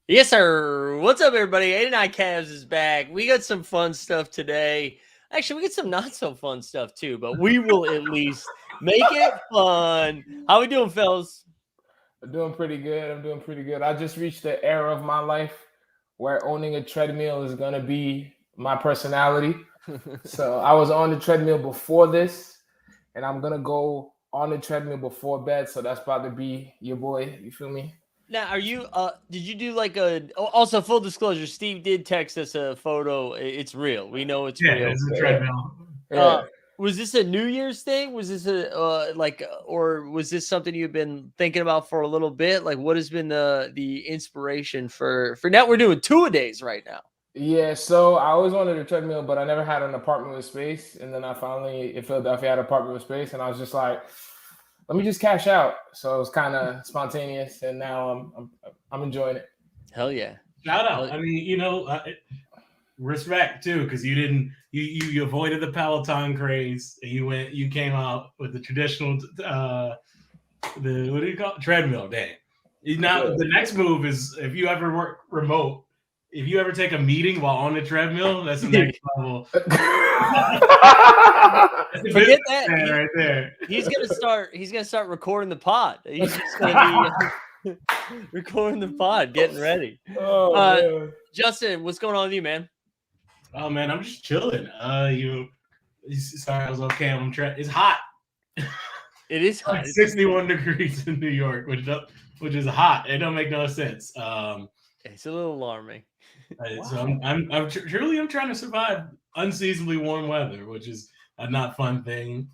Yes, sir. What's up, everybody? 89 Cavs is back. We got some fun stuff today. Actually, we got some not so fun stuff too, but we will at least make it fun. How we doing, fellas? I'm doing pretty good. I just reached the era of my life where owning a treadmill is gonna be my personality. So I was on the treadmill before this, and I'm gonna go on the treadmill before bed. So that's about to be your boy. You feel me? Now, are you did you do like a also full disclosure, Steve did text us a photo. It's real. We know it's Yeah, real. it's a Yeah. treadmill. Uh Yeah. was this a New Year's thing? Was this a or was this something you've been thinking about for a little bit? Like what has been the inspiration for now we're doing 2-a-days right now. Yeah, so I always wanted a treadmill, but I never had an apartment with space. And then I finally in Philadelphia had an apartment with space, and I was just like, let me just cash out. So it was kind of spontaneous, and now I'm enjoying it. Hell yeah. Shout out. Hell- I mean, respect too, because you avoided the Peloton craze and you came out with the traditional the what do you call it? Treadmill. Dang. Now Yeah. the next move is if you ever work remote, if you ever take a meeting while on the treadmill, that's the next level. That's a Forget business that. man right there. He's gonna start recording the pod. He's just gonna be recording the pod, getting ready. Oh man. Justin, what's going on with you, man? Oh man, I'm just chilling. Sorry, I was okay. It's hot. It is hot. Like 61 degrees in New York, which is hot. It don't make no sense. It's a little alarming. So I'm truly I'm trying to survive unseasonably warm weather, which is a not fun thing.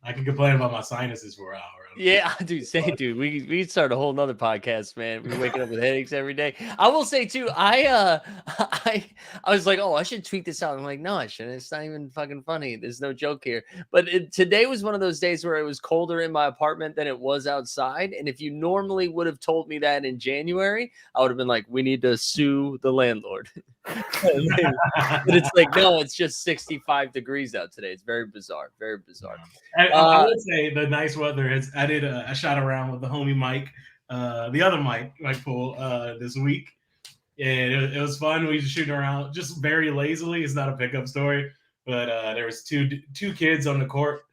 I can complain about my sinuses for an hour. Yeah, dude. We could start a whole nother podcast, man. We're waking up with headaches every day. I will say too, I was like, oh, I should tweet this out. I'm like, no, I shouldn't. It's not even fucking funny. There's no joke here. But today was one of those days where it was colder in my apartment than it was outside. And if you normally would have told me that in January, I would have been like, we need to sue the landlord. But it's like, no, it's just 65 degrees out today. It's very bizarre. Very bizarre. I would say the nice weather is. I did a shot around with the homie Mike, the other Mike Poole, this week. And it was fun. We just shooting around, just very lazily. It's not a pickup story, but there was two kids on the court,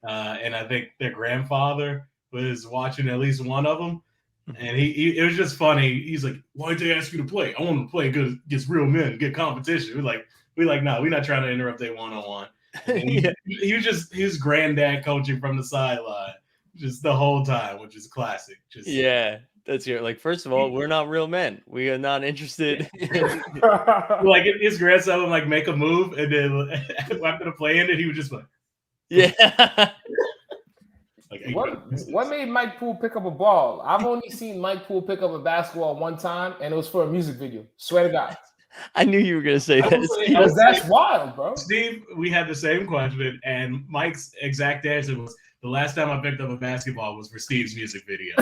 and I think their grandfather was watching at least one of them. And it was just funny. He's like, "Why did they ask you to play? I want to play against real men, get competition." We're like, no, we're not trying to interrupt their one-on-one. Yeah. He was just his granddad coaching from the sideline, just the whole time, which is classic. Just Yeah, that's your like. First of all, we're not real men. We are not interested. like his grandson would like make a move, and then after the play ended, he would just like, Yeah. like What made Mike Poole pick up a ball? I've only seen Mike Poole pick up a basketball one time, and it was for a music video. Swear to God. I knew you were gonna say I will that. say- Steve. I will Because that's wild, bro. Steve, we had the same question, and Mike's exact answer was the last time I picked up a basketball was for Steve's music video.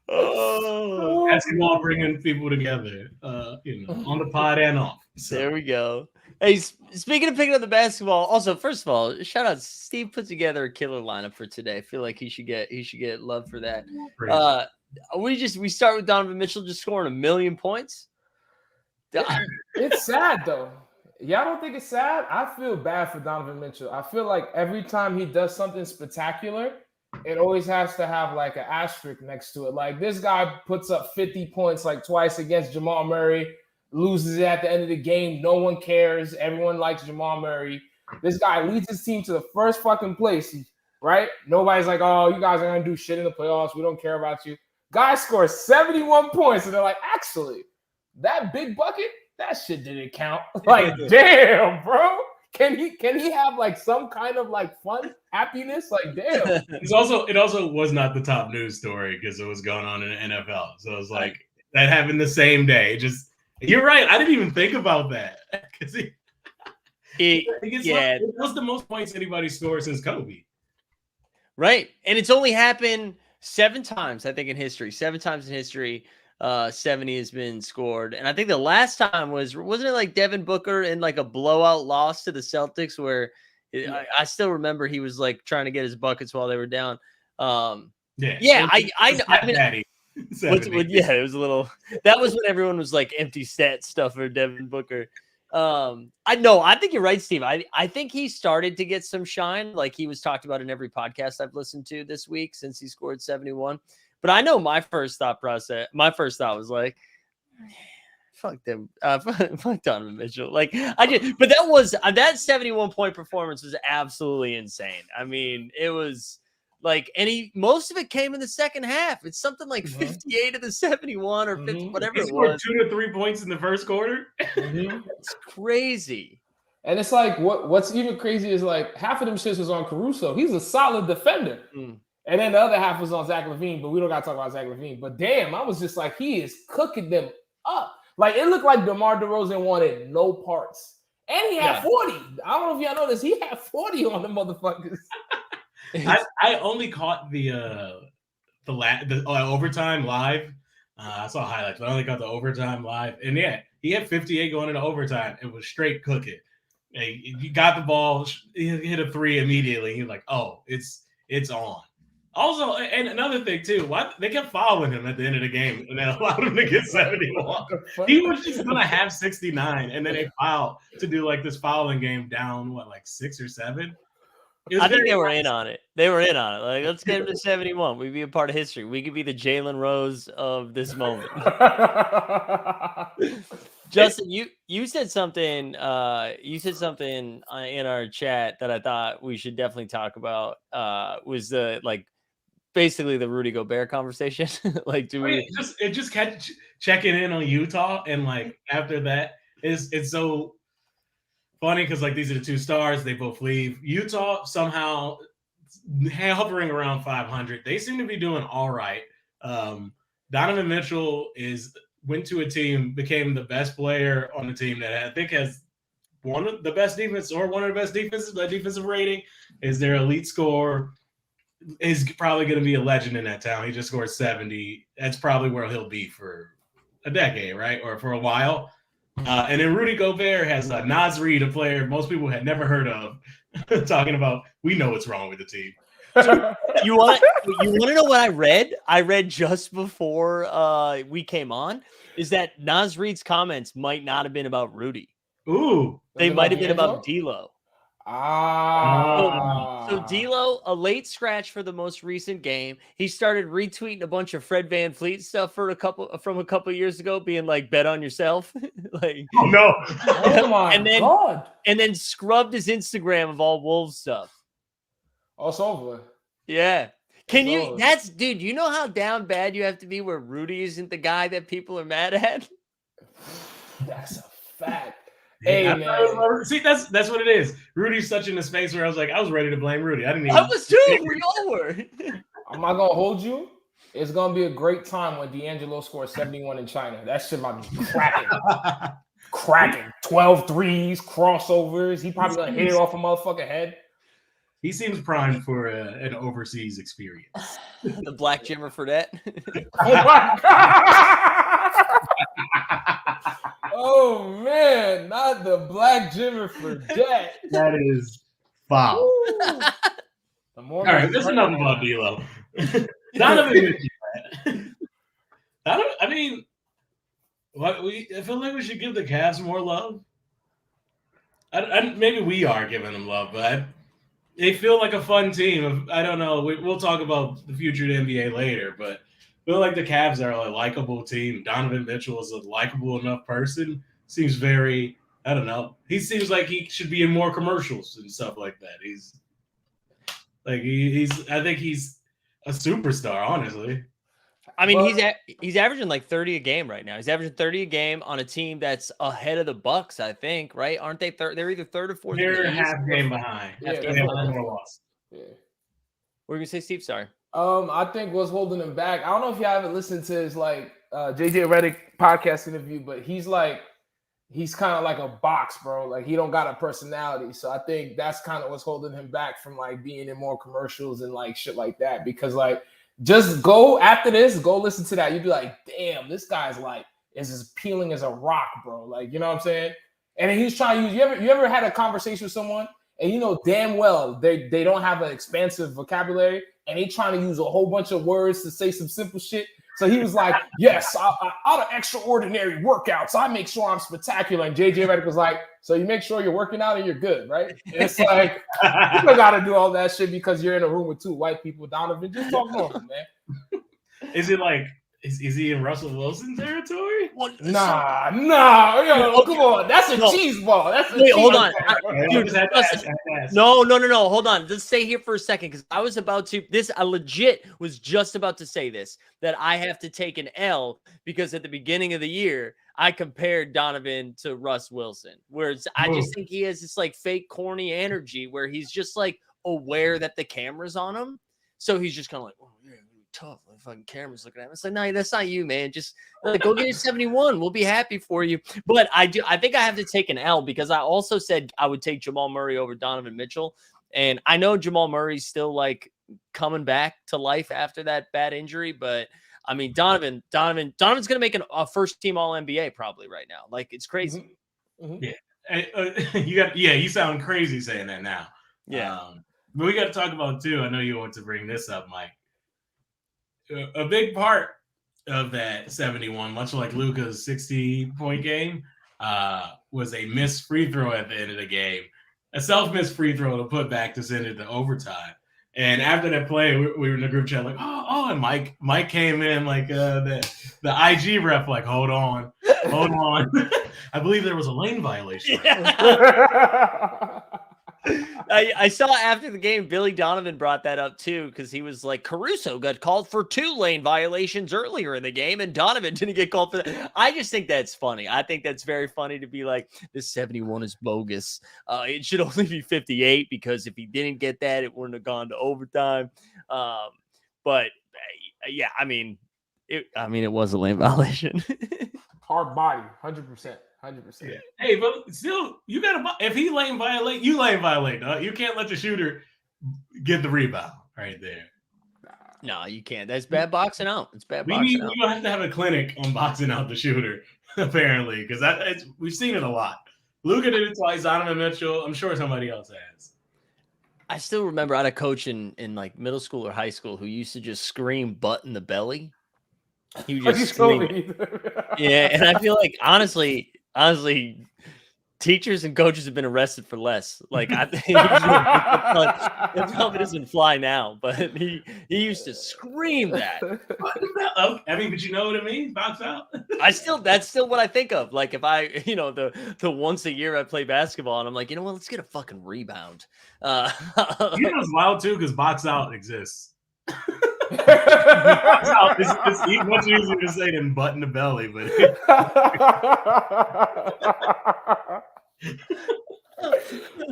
Oh, Basketball bringing people together, on the pod and off. So, there we go. Hey, speaking of picking up the basketball, also first of all, shout out Steve put together a killer lineup for today. I feel like he should get love for that. great. We start with Donovan Mitchell just scoring 1,000,000 points. It's sad though. Y'all don't think it's sad? I feel bad for Donovan Mitchell. I feel like every time he does something spectacular, it always has to have like an asterisk next to it. Like this guy puts up 50 points like twice against Jamal Murray, loses it at the end of the game. No one cares. Everyone likes Jamal Murray. This guy leads his team to the first fucking place, right? Nobody's like, oh, you guys are going to do shit in the playoffs. We don't care about you. Guy scores 71 points, and they're like, actually, that big bucket, that shit didn't count. Like, damn, bro. Can he have like some kind of like fun happiness? Like, damn. It also was not the top news story because it was going on in the NFL. So it was like that happened the same day. Just you're right. I didn't even think about that. Yeah, It was the most points anybody scored since Kobe. right. And it's only happened 7 times, I think, in history. 7 times in history, 70 has been scored. And I think the last time wasn't it like Devin Booker in like a blowout loss to the Celtics where I still remember he was like trying to get his buckets while they were down. Yeah, I mean, Daddy. yeah, it was a little. That was when everyone was like empty stat stuff for Devin Booker. I think you're right, Steve. I think he started to get some shine, like he was talked about in every podcast I've listened to this week since he scored 71. But I know my first thought was like, fuck them, fuck Donovan Mitchell. Like but that 71-point performance was absolutely insane. I mean, it was. Like, most of it came in the second half. It's something like 58 of the 71 or 50, whatever it was. 2 to 3 points in the first quarter. It's crazy. And it's like, what's even crazy is like half of them shits was on Caruso. He's a solid defender. And then the other half was on Zach LaVine, but we don't got to talk about Zach LaVine. But damn, I was just like, he is cooking them up. Like, it looked like DeMar DeRozan wanted no parts. And he had 40. I don't know if y'all noticed. He had 40 on the motherfuckers. I only caught the overtime live. I saw highlights, but I only got the overtime live. And yeah, he had 58 going into overtime. It was straight cooking. He got the ball, he hit a three immediately. He was like, oh, it's on. Also, and another thing too, they kept fouling him at the end of the game, and they allowed him to get 71. He was just gonna have 69, and then they fouled to do like this fouling game down 6 or 7. I think they were in on it. They were in on it. Like, let's get him to 71. We'd be a part of history. We could be the Jalen Rose of this moment. Justin, you said something. You said something in our chat that I thought we should definitely talk about. Was basically the Rudy Gobert conversation? Like, do we just kept checking in on Utah, and like after that, it's so funny because like these are the two stars. They both leave. Utah somehow hovering around 500. They seem to be doing all right. Donovan Mitchell went to a team, became the best player on the team that I think has one of the best defense or one of the best defenses. The defensive rating is their elite score. Is probably going to be a legend in that town. He just scored 70. That's probably where he'll be for a decade, right? Or for a while. And then Rudy Gobert has Naz Reid, a player most people had never heard of, talking about, we know what's wrong with the team. So you want to know what I read? I read just before we came on is that Naz Reid's comments might not have been about Rudy. Ooh. They might have been about D'Lo. So D'Lo, a late scratch for the most recent game. He started retweeting a bunch of Fred VanVleet stuff from a couple years ago, being like, "Bet on yourself." Like, oh no, oh my god! And then scrubbed his Instagram of all Wolves stuff. Oh, it's over. Yeah. Dude, you know how down bad you have to be where Rudy isn't the guy that people are mad at? That's a fact. Hey, man. See, that's what it is. Rudy's such in a space where I was ready to blame Rudy. I was too. We all were. I'm not gonna hold you. It's gonna be a great time when D'Angelo scores 71 in China. That shit might be cracking. 12 threes, crossovers. He probably gonna hit it off a motherfucking head. He seems primed for an overseas experience. The Black Jimmer for that. Oh my god! Oh man, not the Black Jimmer for that. That is foul. All right, that's enough about D'Lo. Donovan Mitchell. I mean, I feel like we should give the Cavs more love. Maybe we are giving them love, but they feel like a fun team. I don't know. We'll talk about the future of the NBA later, but I feel like the Cavs are a likable team. Donovan Mitchell is a likable enough person. Seems very, I don't know. He seems like he should be in more commercials and stuff like that. I think he's a superstar, honestly. I mean, he's averaging like 30 a game right now. He's averaging 30 a game on a team that's ahead of the Bucks, I think, right? Aren't they third? They're either third or fourth. They're half game behind. Yeah, They have one more loss. Yeah. What were you gonna say, Steve? Sorry. I think what's holding him back. I don't know if you haven't listened to his JJ Redick podcast interview, but he's kind of like a box, bro. Like, he don't got a personality. So I think that's kind of what's holding him back from like being in more commercials and like shit like that. Because like, just go after this, go listen to that. You'd be like, damn, this guy's like is as appealing as a rock, bro. Like, you know what I'm saying? And he's trying to use. You ever had a conversation with someone and you know damn well they don't have an expansive vocabulary, and they trying to use a whole bunch of words to say some simple shit. So he was like, yes, out of extraordinary workouts, I make sure I'm spectacular. And JJ Redick was like, so you make sure you're working out and you're good, right? And it's like, you don't got to do all that shit because you're in a room with two white people. Donovan, just talk normal, man. Is it like, is he in Russell Wilson territory? Nah, yo, come on. That's a cheese ball. That's a Wait, cheese hold on. ball. Dude, no. Hold on. Just stay here for a second because I was about to. I legit was just about to say this, that I have to take an L because at the beginning of the year I compared Donovan to Russ Wilson, whereas I just think he has this like fake corny energy where he's just like aware that the camera's on him, so he's just kind of like, oh yeah, tough. The fucking camera's looking at him. It's like, no, that's not you, man. Just like, go get your 71. We'll be happy for you. But I think I have to take an L because I also said I would take Jamal Murray over Donovan Mitchell. And I know Jamal Murray's still like coming back to life after that bad injury, but I mean, Donovan's going to make a first team All NBA probably right now. Like, it's crazy. Mm-hmm. Yeah. You sound crazy saying that now. Yeah. But we got to talk about too. I know you want to bring this up, Mike. A big part of that 71, much like Luka's 60-point game, was a missed free throw at the end of the game. A self-missed free throw to put back to send it to overtime. And after that play, we were in the group chat like, and Mike came in like the IG ref like, hold on. I believe there was a lane violation. Yeah. I saw after the game, Billy Donovan brought that up too, because he was like, Caruso got called for 2 lane violations earlier in the game, and Donovan didn't get called for that. I just think that's funny. I think that's very funny to be like, this 71 is bogus. It should only be 58 because if he didn't get that, it wouldn't have gone to overtime. But yeah, I mean, it was a lane violation. Hard body, 100%. 100%. Yeah. Hey, but still, you gotta. If he lane violate, you lane violate. You can't let the shooter get the rebound right there. No, you can't. That's bad boxing out. It's bad boxing out. We have to have a clinic on boxing out the shooter, apparently, because we've seen it a lot. Luka did it twice. Donovan Mitchell. I'm sure somebody else has. I still remember I had a coach in like middle school or high school who used to just scream "butt in the belly." He would just scream. Yeah, and I feel like honestly, teachers and coaches have been arrested for less. Like I think the helmet doesn't fly now, but he used to scream that. I mean, but you know what I mean? Box out. That's still what I think of. Like if I, the once a year I play basketball and I'm like, let's get a fucking rebound. It's wild too because box out exists. It's much easier to say than butt in the belly, but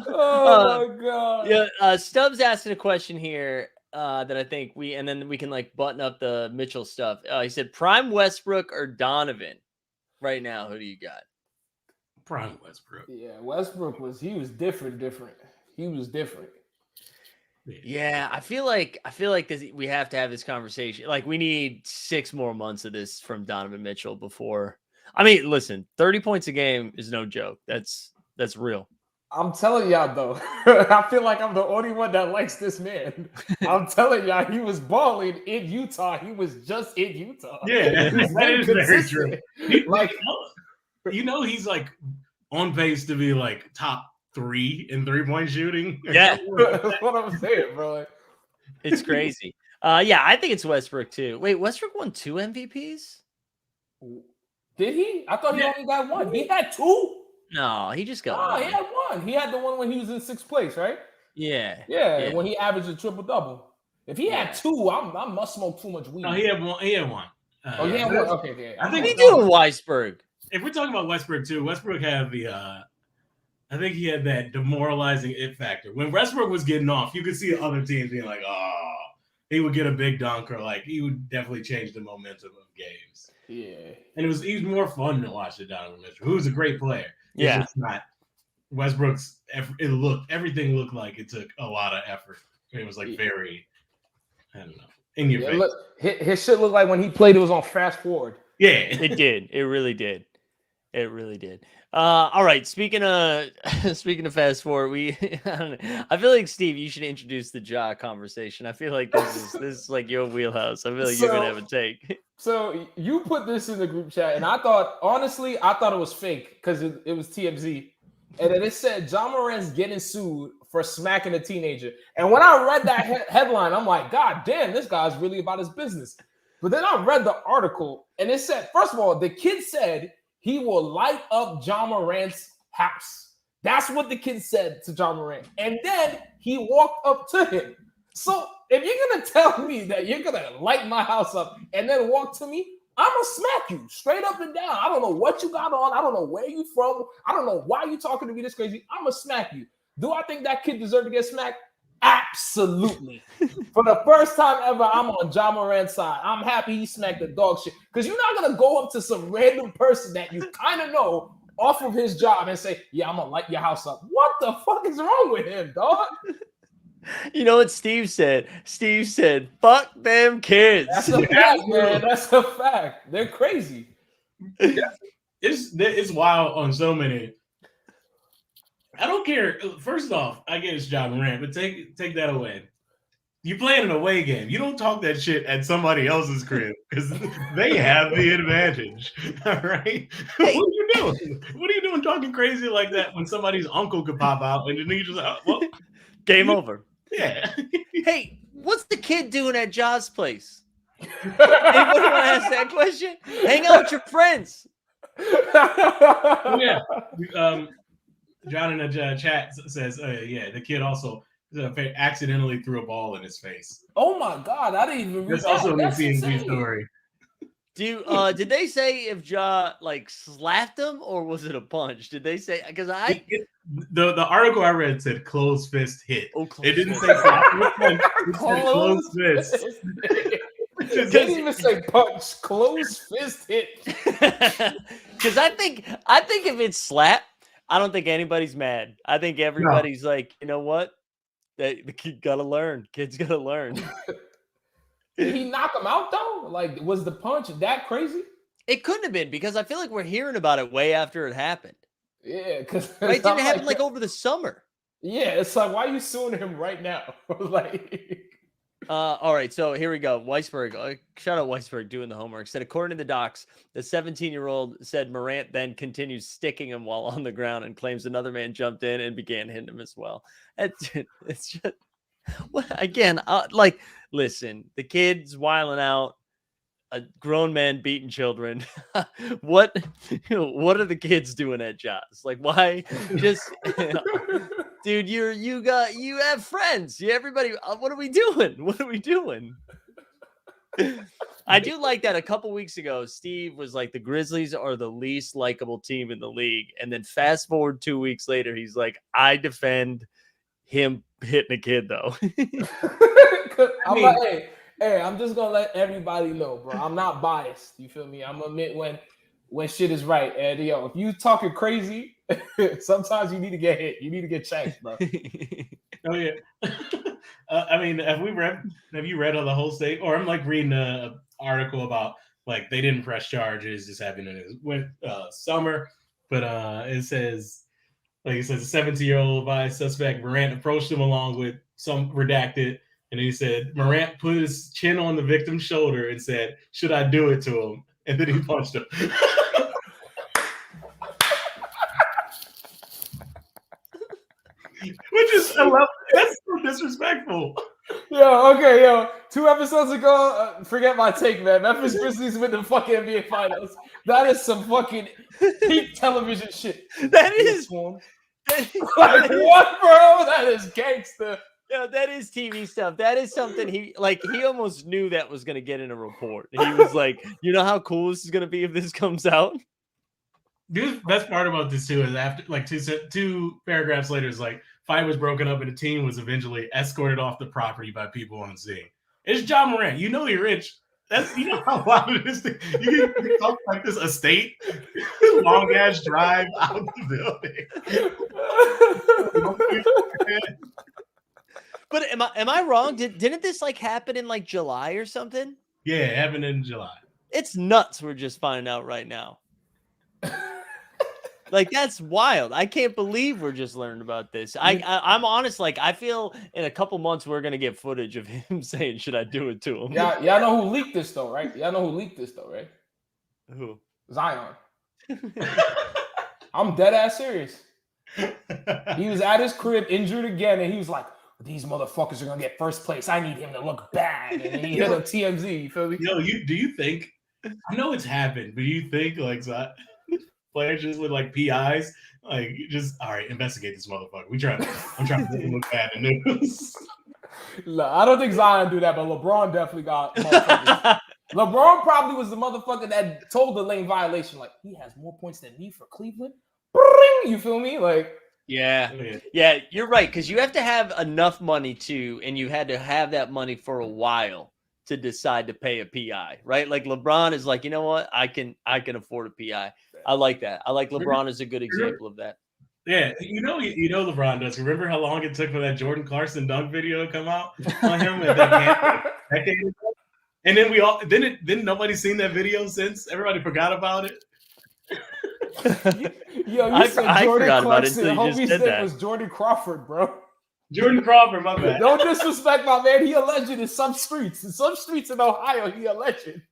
oh my god. Yeah, Stubbs asking a question here that I think and then we can like button up the Mitchell stuff. He said prime Westbrook or Donovan right now. Who do you got? Prime Westbrook. Yeah, Westbrook was different. He was different. Yeah, I feel like this. We have to have this conversation. Like, we need 6 more months of this from Donovan Mitchell before. I mean, listen, 30 points a game is no joke. That's real. I'm telling y'all though, I feel like I'm the only one that likes this man. I'm telling y'all, he was balling in Utah. He was just in Utah. Yeah, that is very true. He's like on pace to be like top 3 in 3-point shooting. Yeah, that's what I'm saying, bro. It's crazy. Yeah, I think it's Westbrook too. Wait, Westbrook won 2 MVPs? Did he? I thought he only got 1. He had 2. No, he just got 1. He had 1. He had the one when he was in 6th place, right? Yeah. When he averaged a triple-double. If he had 2, I must smoke too much weed. No, he had 1. He had 1. Okay. I think he doing Weisberg. If we're talking about Westbrook too, Westbrook had the I think he had that demoralizing it factor. When Westbrook was getting off, you could see other teams being like, oh, he would get a big dunk or like he would definitely change the momentum of games. Yeah. And he was more fun to watch than Donovan Mitchell, who was a great player. Yeah. It's not Westbrook's everything looked like it took a lot of effort. It was like very, I don't know, in your face. Look, his shit looked like when he played, it was on fast forward. Yeah. It did. It really did. It really did. All right. Speaking of fast forward, I feel like Steve, you should introduce the Ja conversation. I feel like this is like your wheelhouse. I feel like you're gonna have a take. So you put this in the group chat, and I thought it was fake because it was TMZ, and then it said Ja Morant's getting sued for smacking a teenager. And when I read that headline, I'm like, God damn, this guy's really about his business. But then I read the article, and it said, first of all, the kid said he will light up Ja Morant's house. That's what the kid said to Ja Morant. And then he walked up to him. So if you're going to tell me that you're going to light my house up and then walk to me, I'm going to smack you straight up and down. I don't know what you got on. I don't know where you from. I don't know why you talking to me this crazy. I'm going to smack you. Do I think that kid deserved to get smacked? Absolutely. For the first time ever, I'm on Ja Morant's side. I'm happy he smacked the dog shit. Because you're not going to go up to some random person that you kind of know off of his job and say, yeah, I'm going to light your house up. What the fuck is wrong with him, dog? You know what Steve said? Steve said, fuck them kids. That's a fact, man. That's a fact. They're crazy. It's wild on so many. I don't care. First off, I get it's Ja Morant, but take that away. You playing an away game. You don't talk that shit at somebody else's crib because they have the advantage. All right. Hey. What are you doing? What are you doing talking crazy like that when somebody's uncle could pop out and then you just well, game over. Yeah. Hey, what's the kid doing at Ja's place? Anybody want to ask that question? Hang out with your friends. Yeah. John in the chat says, yeah, the kid also accidentally threw a ball in his face. Oh my God, I didn't even read that. That's also a TMZ story. Did they say if Ja like slapped him or was it a punch? Did they say? Because the article I read said closed fist hit. Oh, it didn't say slap. It said closed fist. It didn't even say punch. Closed fist hit. Because I think if it's slap, I don't think anybody's mad. I think everybody's like, you know what? The kid gotta learn. Kid's gotta learn. Did he knock him out though? Like, was the punch that crazy? It couldn't have been because I feel like we're hearing about it way after it happened. Yeah, because it didn't happen like over the summer. Yeah, it's like, why are you suing him right now? Like, all right, so here we go. Weisberg, shout out Weisberg doing the homework. Said according to the docs, the 17-year-old said Morant then continued sticking him while on the ground and claims another man jumped in and began hitting him as well. It's just again, like, listen, the kid's wiling out, a grown man beating children. What are the kids doing at Jaws? Like, why? Just dude, you have friends. Everybody. What are we doing? What are we doing? I do like that. A couple weeks ago, Steve was like, the Grizzlies are the least likable team in the league, and then fast forward 2 weeks later, he's like, I defend him hitting a kid though. I'm just gonna let everybody know, bro. I'm not biased. You feel me? I'm gonna admit when shit is right. And yo, if you talking crazy, sometimes you need to get hit. You need to get checked, bro. Oh yeah. I mean, have you read on the whole state? Or I'm like reading an article about like they didn't press charges, just happened in summer, but it says. Like it says, a 17-year-old vice suspect Morant approached him along with some redacted, and he said Morant put his chin on the victim's shoulder and said, "Should I do it to him?" And then he punched him. Which is, I love that's so disrespectful. Yo, 2 episodes ago, forget my take, man. Memphis Grizzlies win the fucking NBA Finals. That is some fucking peak television shit. That is like, what, bro? That is gangster. Yeah, that is TV stuff. That is something he almost knew that was going to get in a report. He was like, you know how cool this is going to be if this comes out? Dude, the best part about this too is after like two paragraphs later, is like fight was broken up and the team was eventually escorted off the property by people on scene. It's Ja Morant. You know you're rich. You know how wild it is. You can talk like this estate, long ass drive out the building. But am I wrong? Didn't this like happen in like July or something? Yeah, it happened in July. It's nuts. We're just finding out right now. Like, that's wild. I can't believe we're just learning about this. I'm honest. Like, I feel in a couple months we're gonna get footage of him saying, "Should I do it to him?" Yeah, y'all know who leaked this though, right? Y'all know who leaked this though, right? Who? Zion. I'm dead ass serious. He was at his crib injured again, and he was like, "These motherfuckers are gonna get first place. I need him to look bad." And then he hit a TMZ. You feel me? Yo, do you think? I know it's happened, but do you think like players just with like PIs, like just all right, investigate this motherfucker. I'm trying to make him look bad in news. No, I don't think Zion do that, but LeBron definitely got motherfuckers. LeBron probably was the motherfucker that told the lane violation, like, he has more points than me for Cleveland. You feel me? Like, Yeah, you're right, because you have to have enough money too, and you had to have that money for a while to decide to pay a PI, right? Like LeBron is like, you know what, I can afford a PI. I like that. I like LeBron as a good example of that. Yeah, you know LeBron does. Remember how long it took for that Jordan Clarkson dunk video to come out on him and decade ago? And then didn't nobody seen that video since? Everybody forgot about it. Yo, you said I Jordan forgot Clarkson. about it until you Homie's just said name that. was Jordan Crawford, bro. Jordan Crawford, my bad. Don't disrespect my man. He a legend in some streets. In some streets in Ohio, he a legend.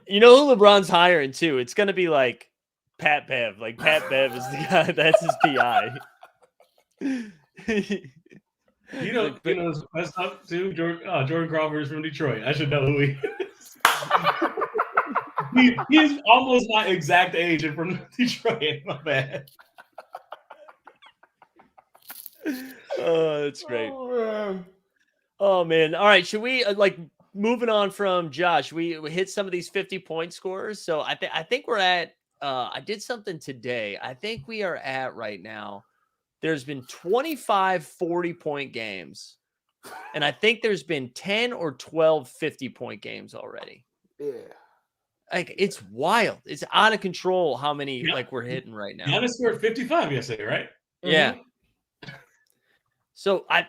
You know who LeBron's hiring too? It's gonna be like Pat Bev. Like Pat Bev is the guy. That's his PI. You know what's messed up too? Jordan Crawford is from Detroit. I should know who he is. He's almost my exact age and from Detroit. My bad. Oh, that's great. Oh man. All right. Should we moving on from Josh? We hit some of these 50-point scorers. So I think we're at. I did something today. I think we are at right now. There's been 25 40-point games, and I think there's been 10 or 12 50-point games already. Yeah. Like, it's wild. It's out of control how many we're hitting right now. Giannis scored 55 yesterday, right? Yeah. Mm-hmm. So I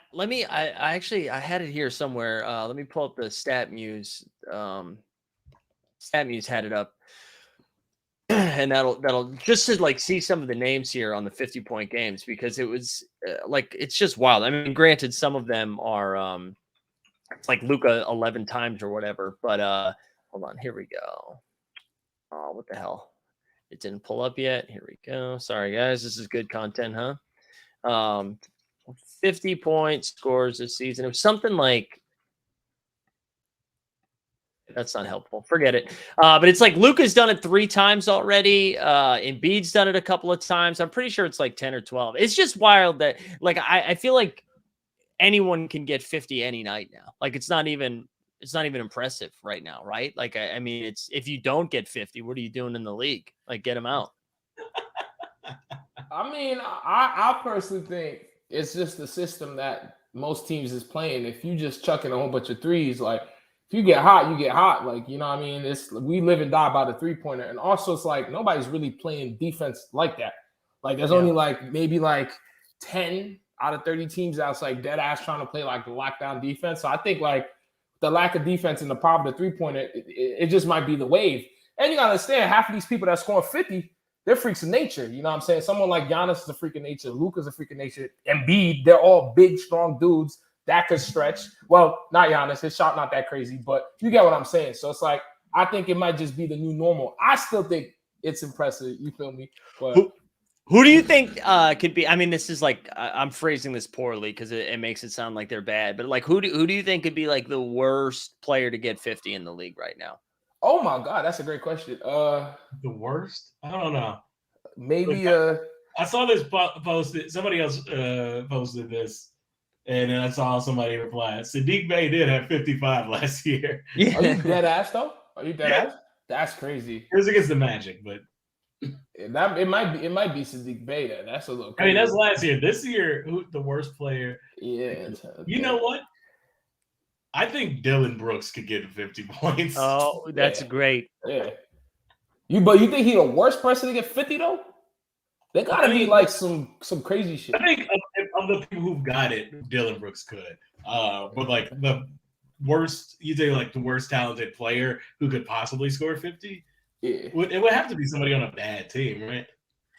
had it here somewhere. Let me pull up the StatMuse. StatMuse had it up. And that'll just to see some of the names here on the 50-point games, because it was it's just wild. I mean, granted, some of them are it's like Luka 11 times or whatever, but hold on, here we go. Oh, what the hell? It didn't pull up yet. Here we go. Sorry guys, this is good content, huh? 50-point scores this season. It was something like, that's not helpful. Forget it. But it's like Luka's done it 3 times already. Embiid's done it a couple of times. I'm pretty sure it's like 10 or 12. It's just wild that I feel like anyone can get 50 any night now. Like it's not even impressive right now, right? Like I mean, it's if you don't get 50, what are you doing in the league? Like get them out. I mean, I personally think it's just the system that most teams is playing. If you just chucking a whole bunch of threes, like if you get hot, you get hot. Like, you know what I mean? We live and die by the 3-pointer. And also it's like nobody's really playing defense like that. Like there's only maybe 10 out of 30 teams that's like dead ass trying to play like the lockdown defense. So I think like the lack of defense and the problem of the 3-pointer, it just might be the wave. And you gotta understand, half of these people that score 50, they're freaks of nature. You know what I'm saying? Someone like Giannis is a freak of nature. Luka's a freak of nature. Embiid, they're all big, strong dudes that could stretch. Well, not Giannis. His shot not that crazy, but you get what I'm saying. So it's like, I think it might just be the new normal. I still think it's impressive. You feel me? But who do you think could be? I mean, this is like I'm phrasing this poorly because it makes it sound like they're bad. But like, who do you think could be like the worst player to get 50 in the league right now? Oh my God, that's a great question. The worst? I don't know. Maybe I saw this posted. Somebody else posted this, and then I saw somebody reply. Sadiq Bey did have 55 last year. Yeah. Are you dead ass though? Are you dead ass? That's crazy. It was against the Magic, but it might be Sadiq Bey. That's a little crazy. I mean, that's last year. This year, who the worst player? Yeah. You know what? I think Dylan Brooks could get 50 points. Oh, that's great. Yeah. But you think he's the worst person to get 50 though? They gotta be like some crazy shit. I think of the people who've got it, Dylan Brooks could. But like the worst, you say like the worst talented player who could possibly score 50? Yeah. It would have to be somebody on a bad team, right?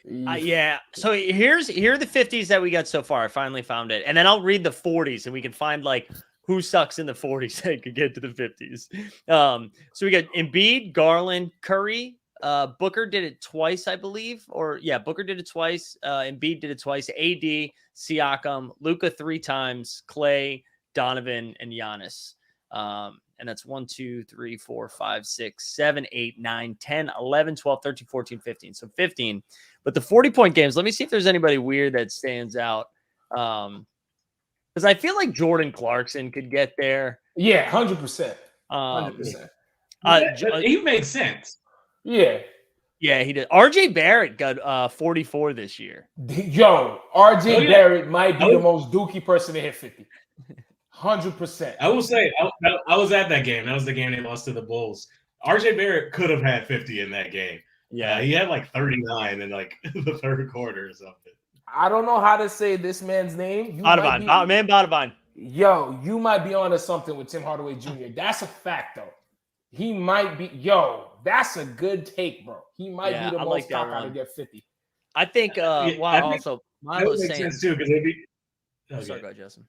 Yeah. So here are the 50s that we got so far. I finally found it. And then I'll read the 40s and we can find like who sucks in the 40s that could get to the 50s. So we got Embiid, Garland, Curry. Booker did it twice, I believe. Booker did it twice. Embiid did it twice. AD, Siakam, Luka 3 times, Clay, Donovan, and Giannis. And that's 1, 2, 3, 4, 5, 6, 7, 8, 9, 10, 11, 12, 13, 14, 15. So 15. But the 40-point games, let me see if there's anybody weird that stands out. Because I feel like Jordan Clarkson could get there. Yeah, 100%. 100%. He makes sense. Yeah. Yeah, he did. RJ Barrett got 44 this year. Yo, RJ Barrett might be the most dookie person to hit 50. 100%. I will say, I was at that game. That was the game they lost to the Bulls. RJ Barrett could have had 50 in that game. Yeah, he had like 39 in like the third quarter or something. I don't know how to say this man's name. Botavine. Yo, you might be onto something with Tim Hardaway Jr. That's a fact, though. He might be. Yo, that's a good take, bro. He might be the most cock to get 50. I think. Also, Milo's saying sense too because they'd be. Sorry, go ahead, Justin.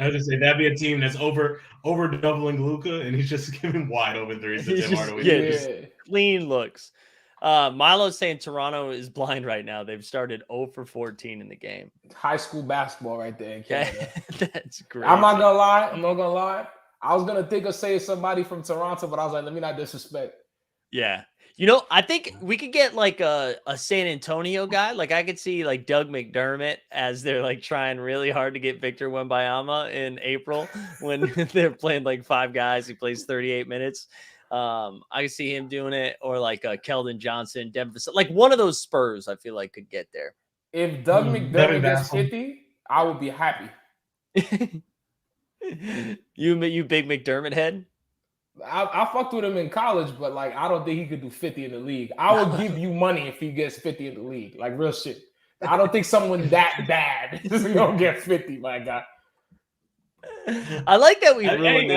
I was just say that'd be a team that's over doubling Luka, and he's just giving wide open threes to Tim Hardaway. Just clean looks. Milo's saying Toronto is blind right now. They've started 0 for 14 in the game. High school basketball right there in Canada. That's great. I'm not gonna lie. I was gonna think of saying somebody from Toronto, but I was like, let me not disrespect. Yeah. You know, I think we could get like a San Antonio guy. Like I could see like Doug McDermott as they're like trying really hard to get Victor Wembanyama in April when they're playing like 5 guys. He plays 38 minutes. I can see him doing it, or like Keldon Johnson, Denver. Like one of those Spurs, I feel like could get there. If Doug McDermott gets 50, I would be happy. You big McDermott head? I fucked with him in college, but like I don't think he could do 50 in the league. I will give you money if he gets 50 in the league. Like real shit. I don't think someone that bad is gonna get 50, my God. I like that we ruined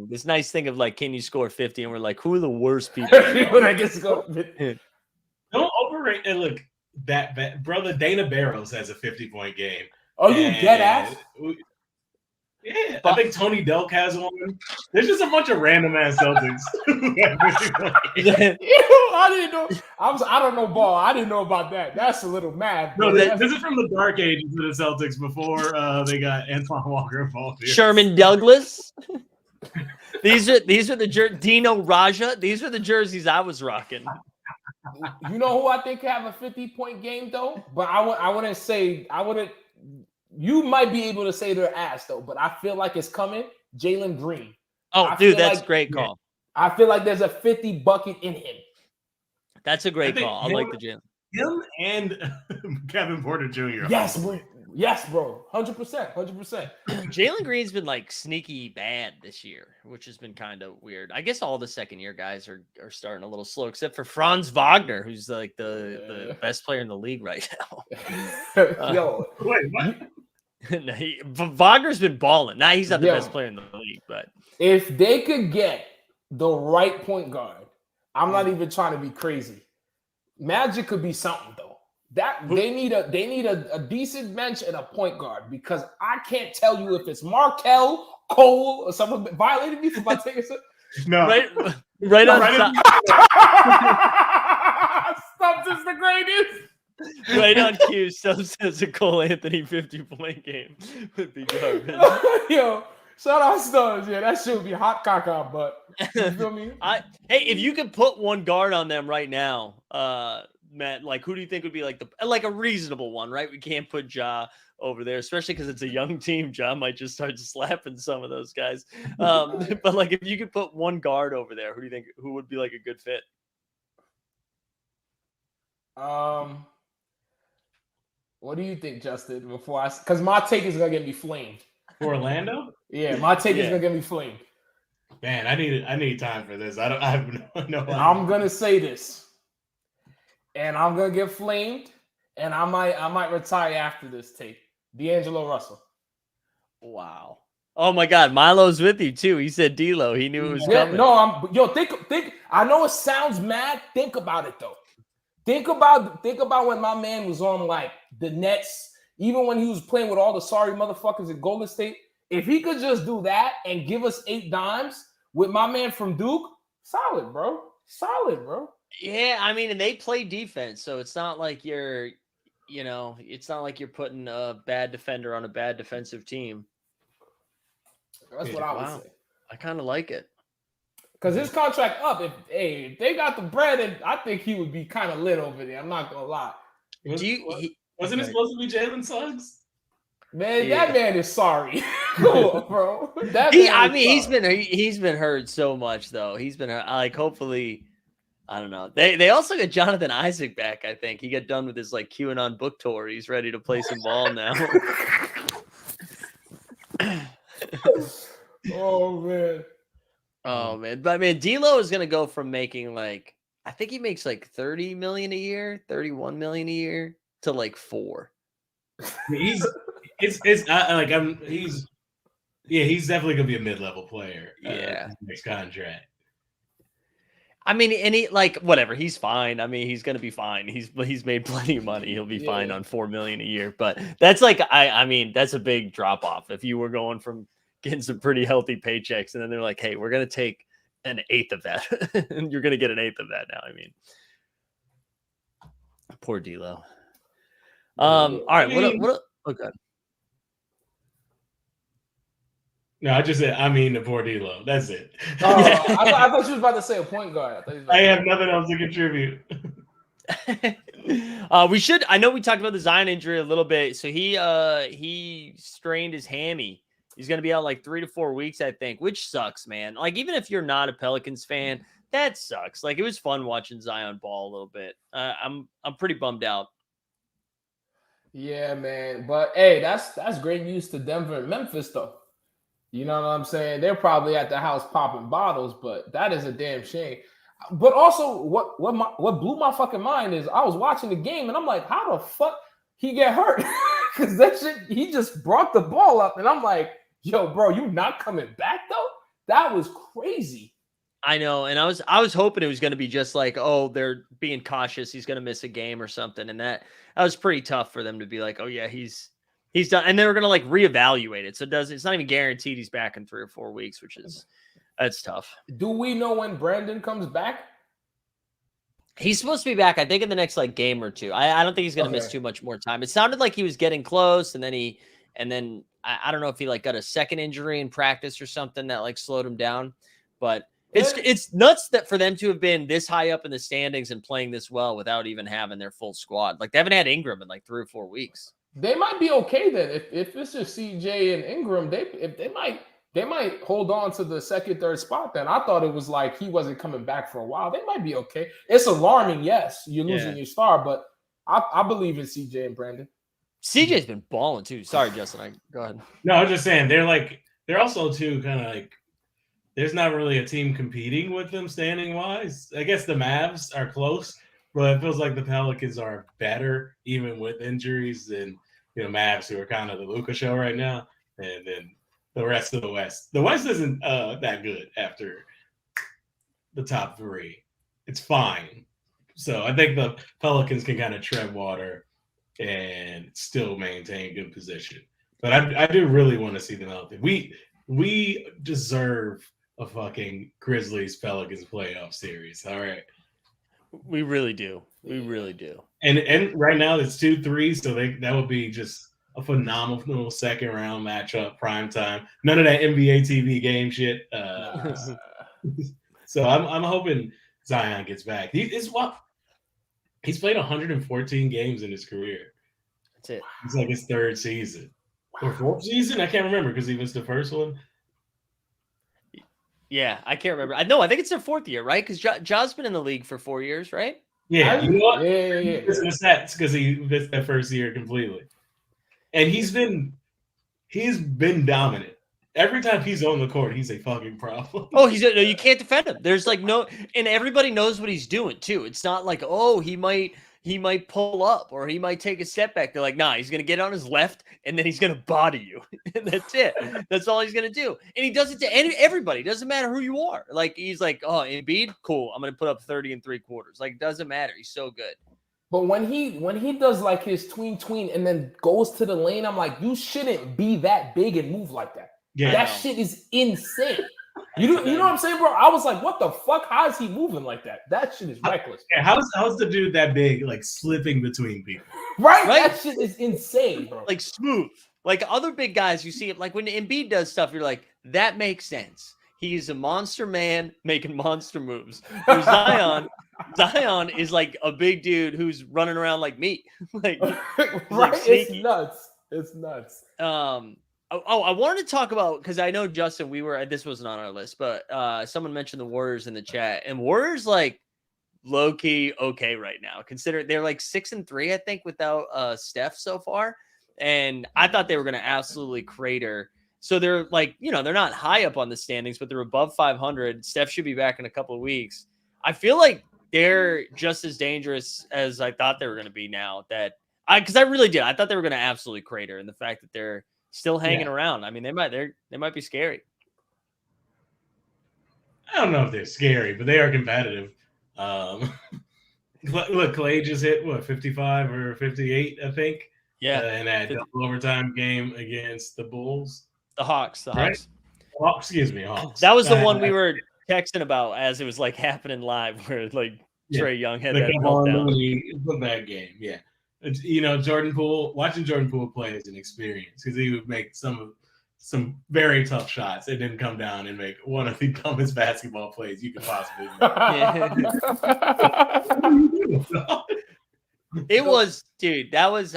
this nice thing of like, can you score 50? And we're like, who are the worst people? When I get to go 50. Don't overrate it. Look, that brother Dana Barrows has a 50-point game. Oh, you dead ass? Yeah, I think Tony Delk has one. There's just a bunch of random ass Celtics. I didn't know. I don't know ball. I didn't know about that. That's a little mad. No, this is from the dark ages of the Celtics before they got Antoine Walker involved. Here. Sherman Douglas. These are the Dino Raja. These are the jerseys I was rocking. You know who I think have a 50-point game though? But I wouldn't say. You might be able to say their ass though, but I feel like it's coming. Jalen Green. Oh, dude, that's a great call. I feel like there's a 50 bucket in him. That's a great call. I like the Jalen. Him and Kevin Porter Jr. Yes, bro. Yes, bro. 100%. 100%. Jalen Green's been like sneaky bad this year, which has been kind of weird. I guess all the second-year guys are starting a little slow, except for Franz Wagner, who's like the best player in the league right now. Yo, wait, what? Wagner's been balling. Now he's not the best player in the league, but if they could get the right point guard, I'm not even trying to be crazy. Magic could be something though. They need a decent bench and a point guard, because I can't tell you if it's Markelle, Cole, or someone violated me for my taking it. No, right on top. Stubbs is the greatest. Right on cue, Stubbs says a Cole Anthony 50-point game would be garbage. Yo, shout out Stubbs. Yeah, that shit would be hot caca, but you feel me? Hey, if you could put one guard on them right now, Matt, like who do you think would be like a reasonable one, right? We can't put Ja over there, especially because it's a young team. Ja might just start slapping some of those guys. But like if you could put one guard over there, who do you think would be like a good fit? What do you think, Justin? Because my take is gonna get me flamed. For Orlando? Yeah, my take is gonna get me flamed. Man, I need time for this. I have no idea. I'm gonna say this, and I'm gonna get flamed, and I might retire after this take. D'Angelo Russell. Wow. Oh my God, Milo's with you too. He said D'Lo. He knew it was coming. No, think. I know it sounds mad. Think about it though. Think about when my man was on like the Nets, even when he was playing with all the sorry motherfuckers at Golden State. If he could just do that and give us 8 dimes with my man from Duke, solid, bro. Solid, bro. Yeah, I mean, and they play defense, so it's not like it's not like you're putting a bad defender on a bad defensive team. That's what I would say. I kind of like it. Because his contract up, if they got the bread, and I think he would be kind of lit over there. I'm not gonna lie. Wasn't it supposed to be Jalen Suggs? Man, that man is sorry. Cool, bro. He's been hurt so much though. He's been like, hopefully, I don't know. They also got Jonathan Isaac back. I think he got done with his like QAnon book tour. He's ready to play some ball now. Oh man. Oh man, but I mean, D'Lo is gonna go from making like, I think he makes like 30 million a year, 31 million a year to like 4. He's definitely gonna be a mid-level player. Next contract. I mean, and he like whatever, he's fine. I mean, he's gonna be fine. He's made plenty of money. He'll be fine on 4 million a year. But that's like, I mean, that's a big drop off. If you were going from getting some pretty healthy paychecks, and then they're like, hey, we're going to take an 1/8 of that. And you're going to get an 1/8 of that now. I mean, poor D'Lo. All right. Okay. No, I just said, the poor D'Lo. That's it. I thought you was about to say a point guard. I have nothing else to contribute. I know we talked about the Zion injury a little bit. So he strained his hammy. He's going to be out like 3 to 4 weeks, I think, which sucks, man. Like, even if you're not a Pelicans fan, that sucks. Like, it was fun watching Zion ball a little bit. I'm pretty bummed out. Yeah, man. But hey, that's great news to Denver and Memphis, though. You know what I'm saying? They're probably at the house popping bottles, but that is a damn shame. But also, what blew my fucking mind is I was watching the game and I'm like, how the fuck he get hurt? Because that shit, he just brought the ball up, and I'm like, yo, bro, you not coming back though? That was crazy. I know, and I was hoping it was going to be just like, oh, they're being cautious. He's going to miss a game or something, and that was pretty tough for them to be like, oh yeah, he's done, and they were going to like reevaluate it. So it's not even guaranteed he's back in 3 or 4 weeks, that's tough. Do we know when Brandon comes back? He's supposed to be back, I think, in the next like game or two. I don't think he's going to miss too much more time. It sounded like he was getting close, and then I don't know if he like got a second injury in practice or something that like slowed him down. But it's nuts that for them to have been this high up in the standings and playing this well without even having their full squad. Like, they haven't had Ingram in like 3 or 4 weeks. They might be okay then. If it's just CJ and Ingram, they might hold on to the second, third spot then. I thought it was like he wasn't coming back for a while. They might be okay. It's alarming, yes. You're losing your star, but I believe in CJ and Brandon. CJ's been balling too. Sorry, Justin. Go ahead. No, I was just saying they're also too kind of like, there's not really a team competing with them standing wise. I guess the Mavs are close, but it feels like the Pelicans are better even with injuries than Mavs, who are kind of the Luka show right now, and then the rest of the West. The West isn't that good after the top 3. It's fine. So I think the Pelicans can kind of tread water and still maintain good position. But I do really want to see them healthy. We deserve a fucking Grizzlies Pelicans playoff series. All right. We really do. We really do. And right now it's 2-3, so that would be just a phenomenal second round matchup, prime time. None of that NBA TV game shit. So I'm hoping Zion gets back. He's played 114 games in his career. That's it. It's like his 3rd season or 4th season. I can't remember because he missed the first one. Yeah, I can't remember. I think it's their 4th year, right? Because Ja's been in the league for 4 years, right? Yeah, you know what? Yeah. It's that's because he missed that first year completely, and he's been dominant. Every time he's on the court, he's a fucking problem. Oh, you can't defend him. There's like and everybody knows what he's doing too. It's not like, oh, he might he might pull up or he might take a step back. They're like, nah, he's going to get on his left and then he's going to body you. And that's it. That's all he's going to do. And he does it to everybody. Doesn't matter who you are. Like, he's like, oh, Embiid, cool. I'm going to put up 30 and 3/4. Like, doesn't matter. He's so good. But when he does like his tween and then goes to the lane, I'm like, you shouldn't be that big and move like that. Yeah, that shit is insane. You know what I'm saying, bro? I was like, what the fuck? How is he moving like that? That shit is reckless. Yeah, how's the dude that big, like slipping between people? Right? That shit is insane, bro. Like smooth. Like other big guys, you see it. Like when Embiid does stuff, you're like, that makes sense. He's a monster man making monster moves. Whereas Zion is like a big dude who's running around like me. Like, right? Like it's nuts. It's nuts. I wanted to talk about, because I know, Justin, this wasn't on our list, but someone mentioned the Warriors in the chat, and Warriors like low key okay right now. Consider they're like 6-3, I think, without Steph so far, and I thought they were going to absolutely crater. So they're like, they're not high up on the standings, but they're above 500. Steph should be back in a couple of weeks. I feel like they're just as dangerous as I thought they were going to be now. Because I really did. I thought they were going to absolutely crater, and the fact that they're still hanging around. I mean, they might be scary. I don't know if they're scary, but they are competitive. Look, Clay just hit 55 or 58, I think. Yeah, in that double overtime game against the Bulls. The Hawks. Hawks. Hawks. That was the one we were texting about as it was like happening live, where like Trae Young had that meltdown. The bad game, yeah. Jordan Poole. Watching Jordan Poole play is an experience because he would make some very tough shots and then come down and make one of the dumbest basketball plays you could possibly make. It was, dude, that was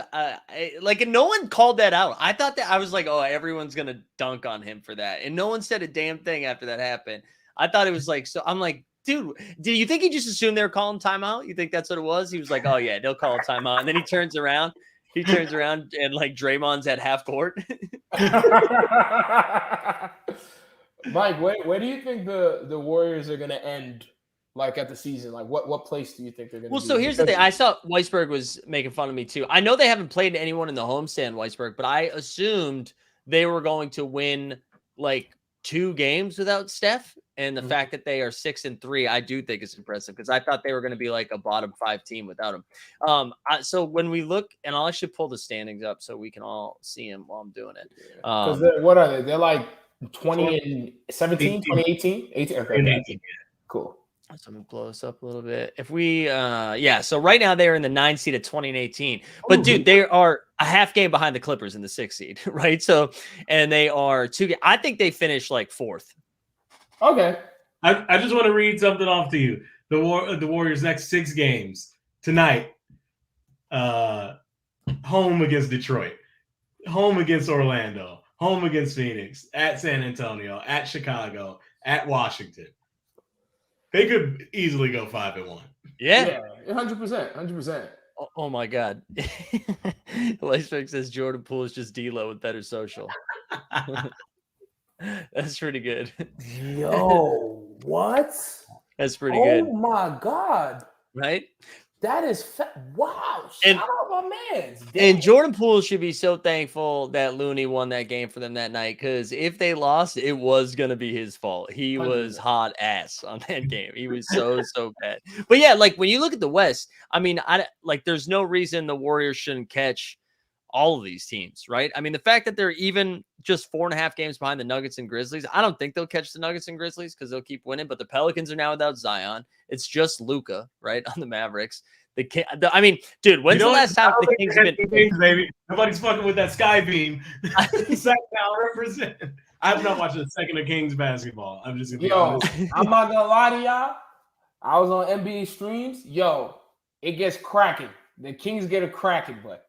like, and no one called that out. I thought that, I was like, oh, everyone's going to dunk on him for that. And no one said a damn thing after that happened. I thought it was like, so I'm like, dude, do you think he just assumed they were calling timeout? You think that's what it was? He was like, oh yeah, they'll call a timeout. And then he turns around and like Draymond's at half court. Mike, where do you think the Warriors are going to end? Like at the season, like what place do you think they're going to be? Well, so here's the thing. I saw Weisberg was making fun of me too. I know they haven't played anyone in the homestand, Weisberg, but I assumed they were going to win like 2 games without Steph. And the fact that they are 6-3, I do think is impressive because I thought they were going to be like a bottom 5 team without him. So when we look, and I'll actually pull the standings up so we can all see him while I'm doing it. Because what are they? They're like 20 and 17, 2018, 18. Okay, 18. Cool. So I'm gonna blow this up a little bit. If we, so right now they're in the 9 seed at 20-18. But dude, they are a half game behind the Clippers in the 6 seed, right? So, and they are 2. I think they finished like 4th. Okay. I just want to read something off to you. The Warriors' next 6 games tonight. Home against Detroit, home against Orlando, home against Phoenix, at San Antonio, at Chicago, at Washington. They could easily go 5-1. Yeah, 100%. Oh my God. Weisberg says Jordan Poole is just D-Lo with better social. That's pretty good. Yo, what? That's pretty good. Oh my God. Right? That is wow. And, shout out my man. And Jordan Poole should be so thankful that Looney won that game for them that night, because if they lost, it was going to be his fault. He 100%. Was hot ass on that game. He was so bad. But yeah, like when you look at the West, I mean, there's no reason the Warriors shouldn't catch all of these teams, right? I mean, the fact that they're even just 4.5 games behind the Nuggets and Grizzlies, I don't think they'll catch the Nuggets and Grizzlies because they'll keep winning, but the Pelicans are now without Zion. It's just Luka, right, on the Mavericks. I mean, dude, when's the last time the Kings have been? Baby. Nobody's fucking with that sky beam. Represent. I have not watched a second of Kings basketball. I'm just gonna be honest. I'm not gonna lie to y'all. I was on NBA streams. Yo, it gets cracking. The Kings get a cracking, but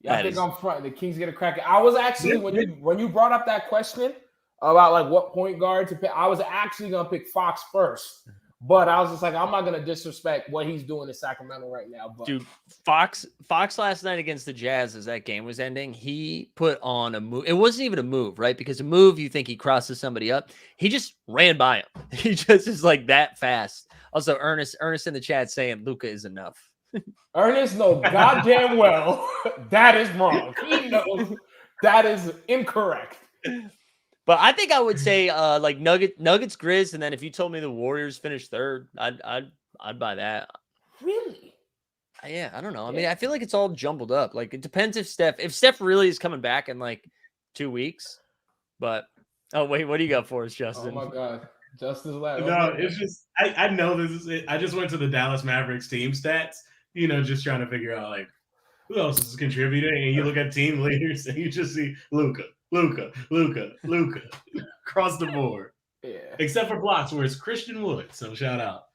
I think I'm front. The Kings get a cracking. I was actually when you brought up that question about like what point guard to pick, I was actually gonna pick Fox first. But I was just like, I'm not going to disrespect what he's doing in Sacramento right now. But dude, Fox last night against the Jazz, as that game was ending, he put on a move. It wasn't even a move, right? Because a move, you think he crosses somebody up. He just ran by him. He just is like that fast. Also, Ernest in the chat saying Luka is enough. Ernest knows goddamn well that is wrong. He knows that is incorrect. But I think I would say like Nuggets, Grizz, and then if you told me the Warriors finished third, I'd buy that. Really? Yeah, I don't know. I mean, I feel like it's all jumbled up. Like it depends if Steph really is coming back in like 2 weeks. But oh wait, what do you got for us, Justin? Oh my God, Justin's last. No, it's just I know this is it. I just went to the Dallas Mavericks team stats, just trying to figure out like who else is contributing. And you look at team leaders and you just see Luka across the board. Yeah. Except for blocks where it's Christian Wood. So shout out.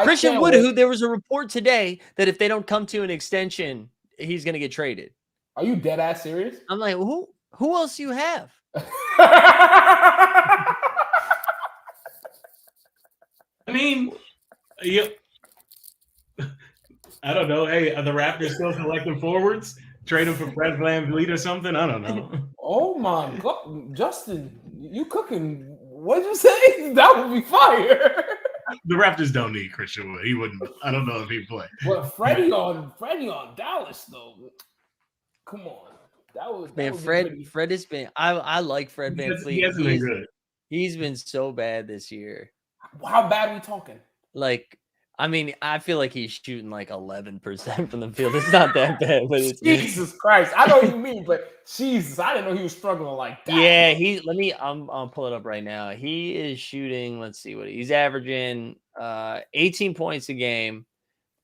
Christian Wood, who there was a report today that if they don't come to an extension, he's going to get traded. Are you dead ass serious? I'm like, who else do you have? I mean, yeah. I don't know. Hey, are the Raptors still selecting forwards? Trade him for Fred VanVleet or something? I don't know. Oh my God, Justin, you cooking? What'd you say? That would be fire. The Raptors don't need Christian Wood. He wouldn't. I don't know if he'd play. But Freddie on Dallas though. Come on, Fred has been. I like Fred VanVleet. He hasn't been good. He's been so bad this year. How bad are we talking? Like, I mean, I feel like he's shooting like 11% from the field. It's not that bad, but it's Jesus Christ. I know what you mean, but Jesus, I didn't know he was struggling like that. Yeah, I'll pull it up right now. He is shooting, let's see what he's averaging 18 points a game,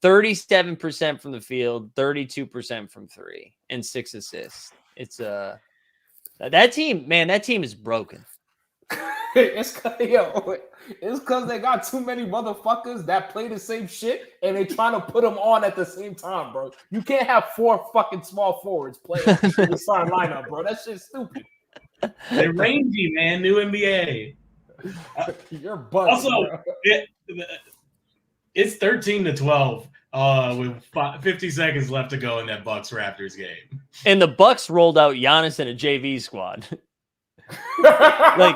37% from the field, 32% from three, and 6 assists. It's that team is broken. It's because they got too many motherfuckers that play the same shit and they trying to put them on at the same time, bro. You can't have 4 fucking small forwards playing in the starting lineup, bro. That shit's stupid. They're rangy, man. New NBA. You're bugging. Also, it's 13-12 with 50 seconds left to go in that Bucks Raptors game. And the Bucks rolled out Giannis in a JV squad. Like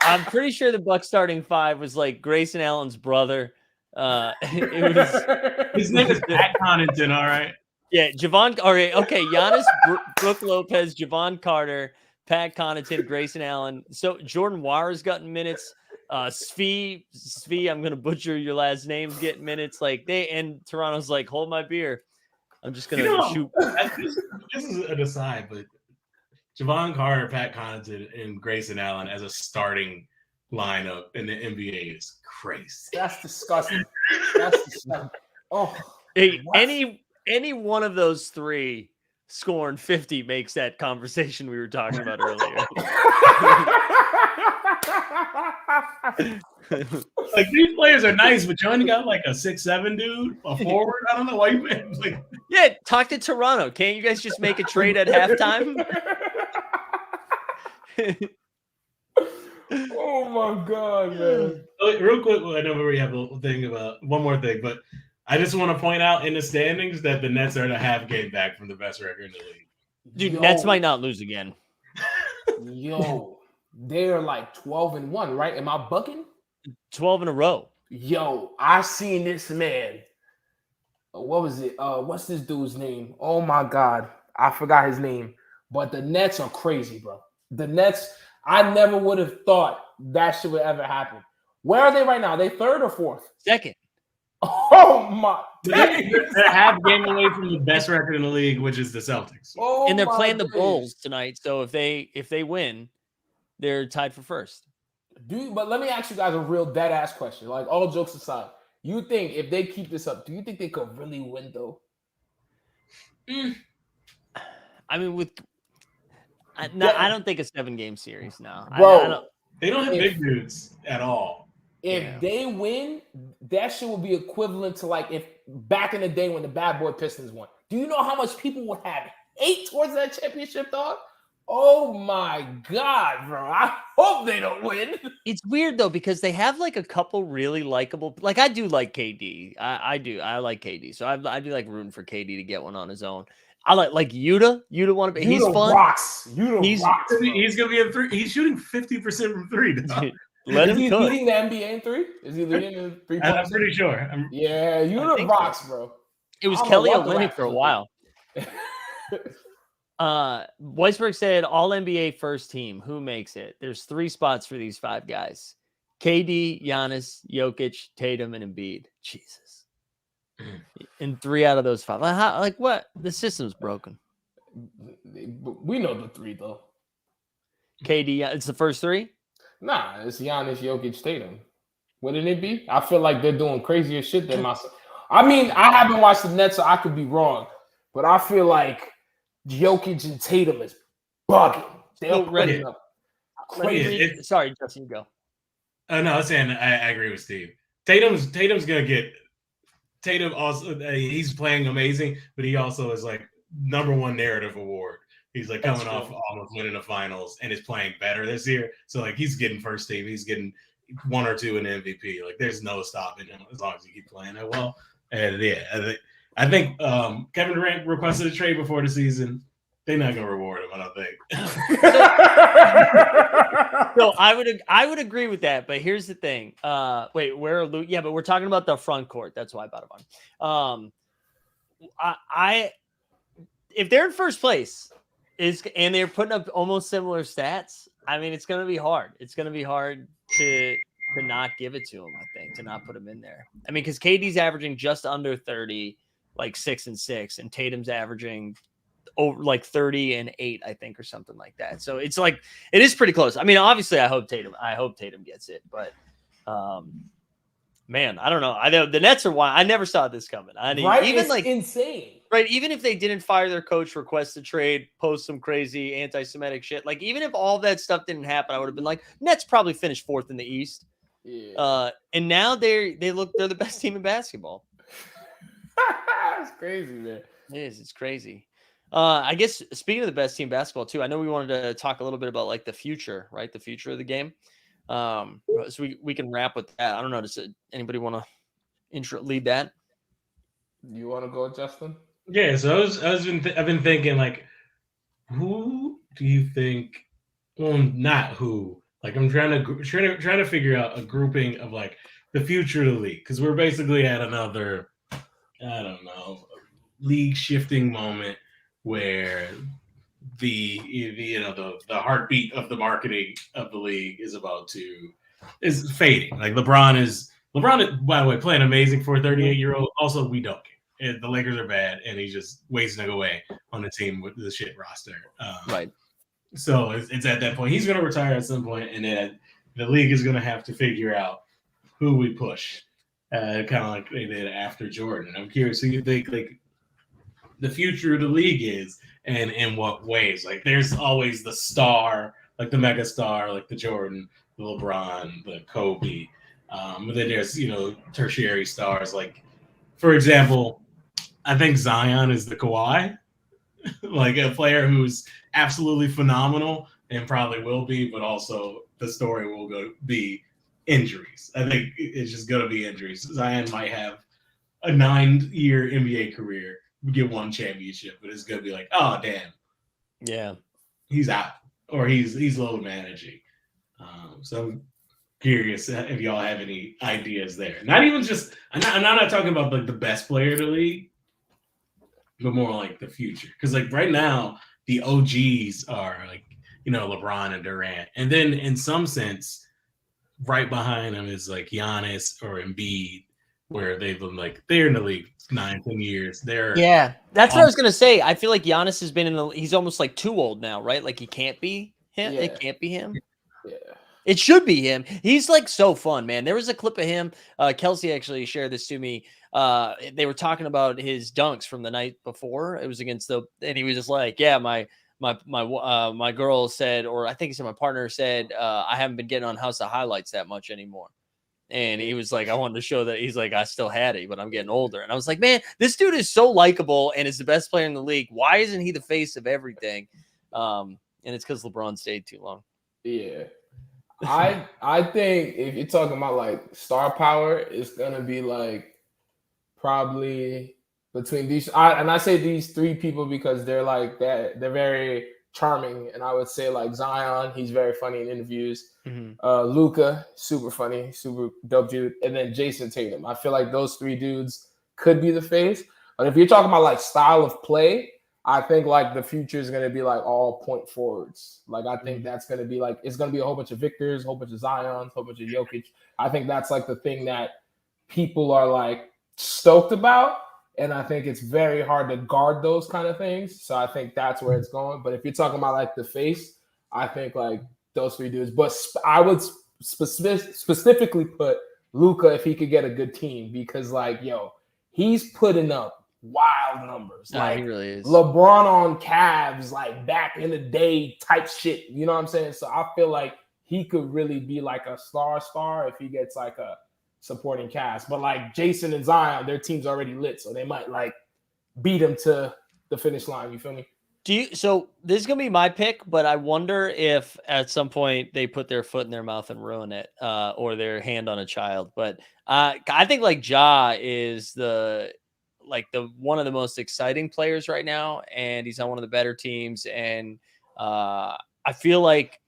I'm pretty sure the Bucks starting 5 was like Grayson Allen's brother. It was his name is Pat Connaughton, all right. Yeah, Javon. All right, okay. Giannis, Brooke Lopez, Javon Carter, Pat Connaughton, Grayson Allen. So Jordan Wara's gotten minutes. Svi, I'm gonna butcher your last names. Getting minutes. Like and Toronto's like, hold my beer. I'm just gonna shoot. This is an aside, but Javon Carter, Pat Connaughton, and Grayson Allen as a starting lineup in the NBA is crazy. That's disgusting. That's disgusting. Oh, hey, any one of those 3 scoring 50 makes that conversation we were talking about earlier. Like these players are nice, but you only got like a 6'7" dude, a forward. I don't know why you like. Yeah, talk to Toronto. Can't you guys just make a trade at halftime? Oh my God, man. Real quick, I know we have a thing about one more thing, but I just want to point out in the standings that the Nets are a half game back from the best record in the league. Dude, Nets might not lose again. Yo, they're like 12-1, right? Am I bucking? 12 in a row. Yo, I seen this man. What was it? What's this dude's name? Oh my God, I forgot his name. But the Nets are crazy, bro. The Nets, I never would have thought that shit would ever happen. Where are they right now? They 3rd or 4th? 2nd. Oh my! They're half game away from the best record in the league, which is the Celtics. Oh, and they're playing the Bulls tonight. So if they win, they're tied for 1st. But let me ask you guys a real dead ass question. Like all jokes aside, you think if they keep this up, do you think they could really win though? I mean, I don't think a 7-game series. No, bro. They don't have big dudes at all. If they win, that shit would be equivalent to like if back in the day when the Bad Boy Pistons won. Do you know how much people would have hate towards that championship, dog? Oh my God, bro. I hope they don't win. It's weird though, because they have like a couple really likable, like I do like KD. I do. I like KD. So I do like rooting for KD to get one on his own. I like Yuta. Yuta want to be. He's fun. Rocks. Yuta rocks. He's gonna be a 3. He's shooting 50% from 3. Let Is him he cook. leading the NBA in 3? Is he leading in 3 I'm points? pretty sure. Yeah, you I know the think so. rocks, bro. It was I don't know Kelly what the Olynyk for a Raptors are while. thinking. Weisberg said all NBA first team. Who makes it? There's 3 spots for these 5 guys: KD, Giannis, Jokic, Tatum, and Embiid. Jesus. In 3 out of those 5. Like what? The system's broken. We know the 3 though. KD, it's the first 3. Nah, it's Giannis, Jokic, Tatum. Wouldn't it be? I feel like they're doing crazier shit than myself. I mean, I haven't watched the Nets, so I could be wrong, but I feel like Jokic and Tatum is bugging. They're So, ready. putting up Let me crazy. read. Sorry, Justin, you go. No, I was saying I agree with Steve. Tatum's gonna get. Tatum also he's playing amazing, but he also is like #1 narrative award. He's like coming off almost winning the finals and is playing better this year. So like he's getting first team. He's getting 1 or 2 in MVP. Like there's no stopping him as long as he keep playing it well. And yeah, I think Kevin Durant requested a trade before the season. They're not gonna reward him, I don't think. So I would agree with that, but here's the thing. Wait, where are Luke? Yeah, but we're talking about the front court. That's why I bought him on. If they're in first place and they're putting up almost similar stats, I mean, it's gonna be hard. It's gonna be hard to not give it to him. I think to not put him in there. I mean, because KD's averaging just under 30, like 6 and 6, and Tatum's averaging over like 30 and 8, I think, or something like that. So it's like it is pretty close. I mean, obviously, I hope Tatum gets it, but man, I don't know. I know the Nets are wild. I never saw this coming. Right? Even it's like insane. Right, even if they didn't fire their coach, request a trade, post some crazy anti-Semitic shit, like even if all that stuff didn't happen, I would have been like, Nets probably finished 4th in the East. Yeah. And now they're the best team in basketball. It's crazy, man. It is. It's crazy. I guess speaking of the best team basketball too, I know we wanted to talk a little bit about like the future, right? The future of the game. So we can wrap with that. I don't know. Does anybody want to lead that? You want to go, Justin? Yeah. So I've been thinking like, who do you think? Well, not who. Like I'm trying to figure out a grouping of like the future of the league because we're basically at another, I don't know, league shifting moment where the heartbeat of the marketing of the league is fading. Like LeBron is, by the way, playing amazing for a 38-year-old. Also, we don't care. The Lakers are bad, and he's just wasting away on the team with the shit roster. Right. So it's at that point. He's going to retire at some point, and then the league is going to have to figure out who we push, kind of like they did after Jordan. I'm curious who you think like the future of the league is, and in what ways. Like there's always the star, like the mega star, like the Jordan, the LeBron, the Kobe. But then there's tertiary stars. Like for example, I think Zion is the Kawhi, like a player who's absolutely phenomenal and probably will be, but also the story will be injuries. I think it's just going to be injuries. Zion might have a 9-year NBA career, get 1 championship, but it's going to be like, oh, damn. Yeah. He's out or he's low managing. So I'm curious if y'all have any ideas there. Not even just, I'm not talking about like the best player in the league, but more like the future. Because like right now, the OGs are like, LeBron and Durant. And then in some sense, right behind them is like Giannis or Embiid, where they've been like, they're in the league 9-10 years. That's what I was going to say. I feel like Giannis has been he's almost like too old now, right? Like he can't be him. Yeah. It can't be him. Yeah. It should be him. He's like so fun, man. There was a clip of him. Kelsey actually shared this to me. They were talking about his dunks from the night before. It was against and he was just like, yeah, my girl said, or I think he said my partner said, I haven't been getting on House of Highlights that much anymore. And he was like, I wanted to show that he's like, I still had it, but I'm getting older. And I was like, man, this dude is so likable and is the best player in the league. Why isn't he the face of everything? And it's because LeBron stayed too long. Yeah. I think if you're talking about like star power, it's gonna be like probably between these. I say these 3 people because they're like that. They're very charming, and I would say like Zion, he's very funny in interviews. Mm-hmm. Luka, super funny, super dope dude, and then Jason Tatum. I feel like those three dudes could be the face. But if you're talking about like style of play, I think like the future is going to be like all point forwards. Like I think that's going to be like it's going to be a whole bunch of Victors, a whole bunch of Zions, a whole bunch of Jokic. I think that's like the thing that people are like stoked about. And I think it's very hard to guard those kind of things. So I think that's where it's going. But if you're talking about like the face, I think like those three dudes. But I would specifically put Luka if he could get a good team because like, yo, he's putting up wild numbers. Like he really is. LeBron on Cavs, like back in the day type shit. You know what I'm saying? So I feel like he could really be like a star if he gets like a supporting cast. But like Jason and Zion, their team's already lit, so they might like beat him to the finish line. You feel me? So this is gonna be my pick, but I wonder if at some point they put their foot in their mouth and ruin it, or their hand on a child. But I think like Ja is the one of the most exciting players right now, and he's on one of the better teams. And I feel like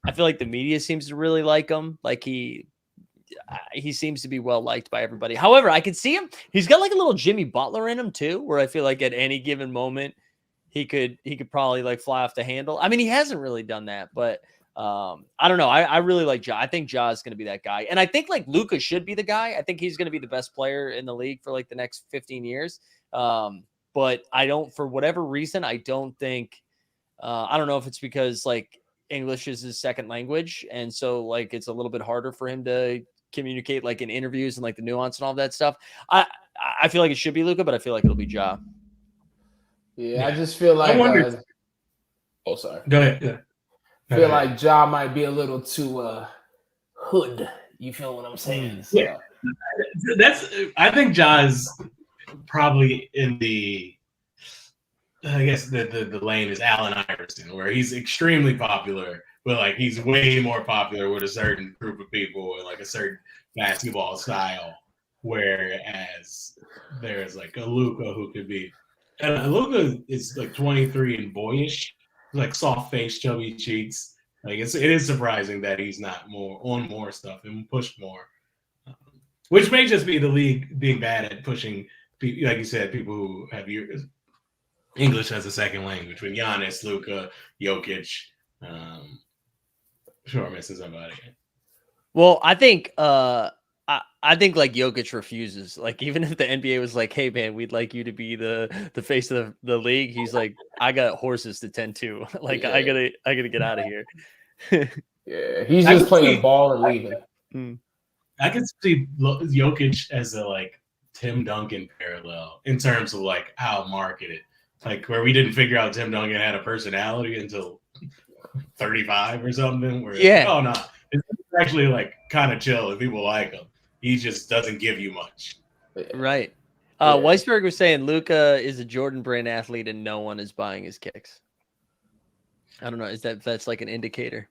the media seems to really like him. Like he seems to be well liked by everybody. However, I can see him. He's got like a little Jimmy Butler in him too, where I feel like at any given moment he could probably like fly off the handle. I mean, he hasn't really done that, but I don't know. I really like Ja. I think Ja is going to be that guy, and I think like Luka should be the guy. I think he's going to be the best player in the league for like the next 15 years. But I don't, for whatever reason, I don't think. I don't know if it's because like English is his second language, and so like it's a little bit harder for him to communicate like in interviews and like the nuance and all that stuff. I feel like it should be Luka, but I feel like it'll be Ja. Yeah, I just feel like oh sorry. Go ahead. Yeah. I feel like Ja might be a little too hood. You feel what I'm saying? So. Yeah. I think Ja is probably in the I guess the lane is Allen Iverson, where he's extremely popular, but like he's way more popular with a certain group of people and like a certain basketball style. Whereas there's like a Luka who could be, and Luka is like 23 and boyish, like soft face, chubby cheeks. Like it is surprising that he's not more stuff and pushed more, which may just be the league being bad at pushing, like you said, people who have English as a second language. With Giannis, Luka, Jokic, sure, I'm missing somebody. Well, I think I think like Jokic refuses. Like even if the NBA was like, "Hey man, we'd like you to be the face of the league," he's like, "I got horses to tend to. Like I gotta get out of here." Yeah, he's just playing ball and leaving. I can see Jokic as a like Tim Duncan parallel in terms of like how marketed. Like where we didn't figure out Tim Duncan had a personality until 35 or something. Where yeah, oh no, it's actually like kind of chill if people like him. He just doesn't give you much. Right. Weisberg was saying Luka is a Jordan Brand athlete and no one is buying his kicks. I don't know. That's like an indicator?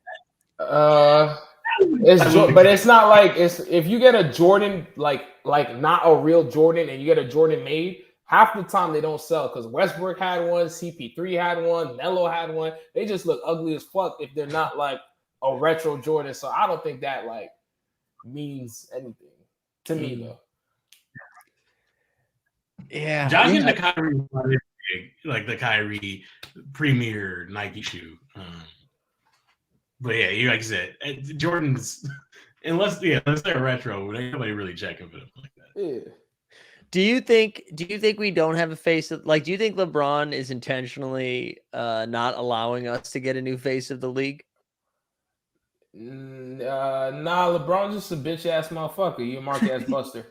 But it's not like if you get a Jordan like not a real Jordan and you get a Jordan made. Half the time they don't sell because Westbrook had one, CP3 had one, Melo had one. They just look ugly as fuck if they're not like a retro Jordan. So I don't think that like means anything to me though. Yeah, Josh is the Kyrie, like the Kyrie premier Nike shoe. But yeah, like you said, Jordan's unless they're retro, nobody really checking for them like that. Yeah. Do you think we don't have a face of like? Do you think LeBron is intentionally not allowing us to get a new face of the league? Nah, LeBron's just a bitch ass motherfucker. You a mark ass buster.